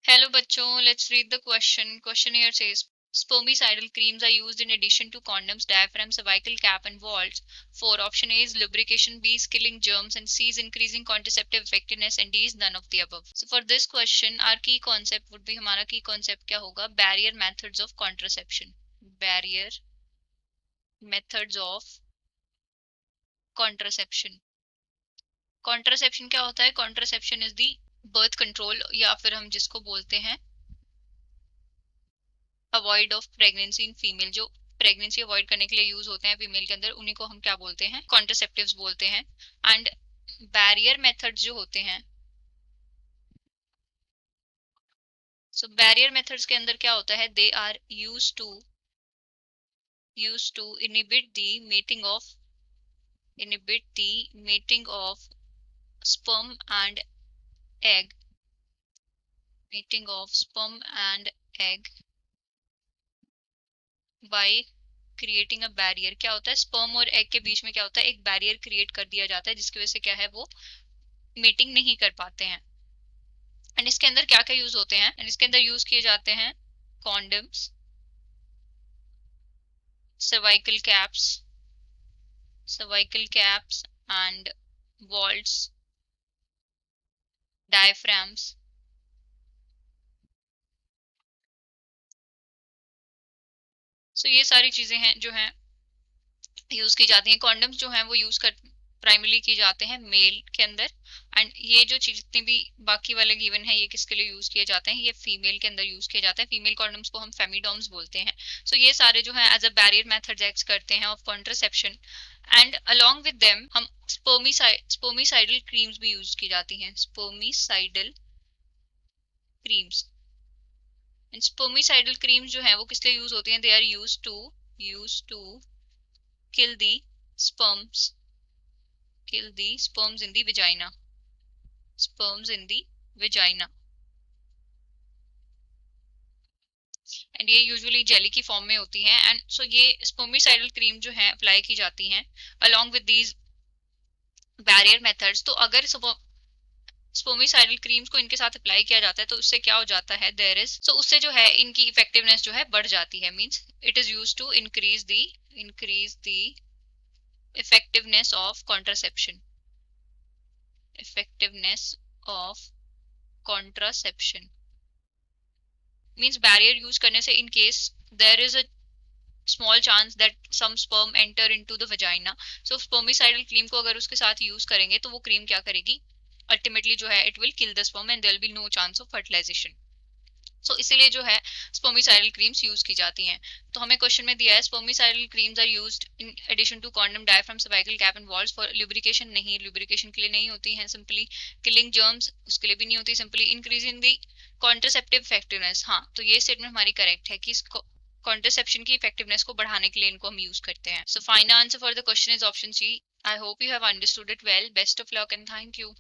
Hello बच्चों, let's read the question. Question here says spermicidal creams are used in addition to condoms, diaphragm, cervical cap and vaults. For option A is lubrication, B is killing germs and C is increasing contraceptive effectiveness and D is none of the above. So for this question our key concept would be हमारा key concept क्या होगा? Barrier methods of contraception. Barrier methods of contraception. Contraception क्या होता है? Contraception is the birth control या फिर हम जिसको बोलते हैं avoid of pregnancy in female, जो प्रेगनेंसी अवॉइड करने के लिए यूज होते हैं फीमेल के अंदर, उन्हीं को हम क्या बोलते हैं? कॉन्ट्रासेप्टिव्स बोलते हैं. एंड बैरियर मेथड्स जो होते हैं, सो बैरियर मेथड्स के अंदर क्या होता है? They are use to inhibit the mating of sperm and egg meeting of sperm and egg by creating a barrier. क्या होता है? स्पर्म और एग के बीच में क्या होता है? एक बैरियर क्रिएट कर दिया जाता है जिसकी वजह से क्या है, वो मीटिंग नहीं कर पाते हैं. एंड इसके अंदर क्या क्या यूज होते हैं? एंड इसके अंदर यूज किए जाते हैं condoms, cervical caps and vaults, diaphragms. So ये सारी चीजें हैं जो हैं यूज की जाती हैं. कॉन्डम्स जो हैं वो यूज कर प्राइमरली किए जाते हैं मेल के अंदर. एंड ये जो चीज जितनी भी बाकी वाले गिवन है ये किसके लिए यूज किए जाते हैं? ये फीमेल के अंदर यूज किए जाते हैं. फीमेल कॉन्डम्स को हम फेमिडॉम्स बोलते हैं. सो ये सारे जो है as a barrier method act करते हैं of contraception. And along with them हम स्पर्मिसाइडल क्रीम्स भी यूज की जाती हैं. Spermicidal creams. And spermicidal creams जो है वो किस लिए यूज होती हैं? They are use to kill the sperms in the vagina. And ये यूजुअली जेली की फॉर्म में होती है. एंड सो ये स्पर्मिसाइडल क्रीम जो है अप्लाई की जाती हैं along with these barrier methods. तो अगर स्पर्मिसाइडल क्रीम्स को इनके साथ अप्लाई किया जाता है तो उससे क्या हो जाता है? उससे जो है इनकी इफेक्टिवनेस जो है बढ़ जाती है. Means it is used to increase the effectiveness of contraception. Means barrier use करने से in case there is a small chance that some sperm enter into the vagina, so spermicidal cream को अगर उसके साथ यूज करेंगे तो वो cream क्या करेगी? अल्टीमेटली जो है it will kill the sperm and there will be no chance of fertilization. सो इसीलिए जो है स्पर्मिसाइडल क्रीम्स यूज की जाती हैं. तो हमें क्वेश्चन में दिया है spermicidal creams are used in addition to condom, diaphragm, cervical cap and vaults for lubrication. नहीं, ल्यूब्रिकेशन के लिए नहीं होती हैं. सिंपली किलिंग जर्म्स, उसके लिए भी नहीं होती. Simply increasing the contraceptive effectiveness. हाँ, तो ये स्टेटमेंट हमारी करेक्ट है कि कॉन्ट्रासेप्शन की इफेक्टिवनेस को बढ़ाने के लिए इनको हम यूज करते हैं. So final answer for the question is option C. I hope you have understood it well. Best of luck and thank you.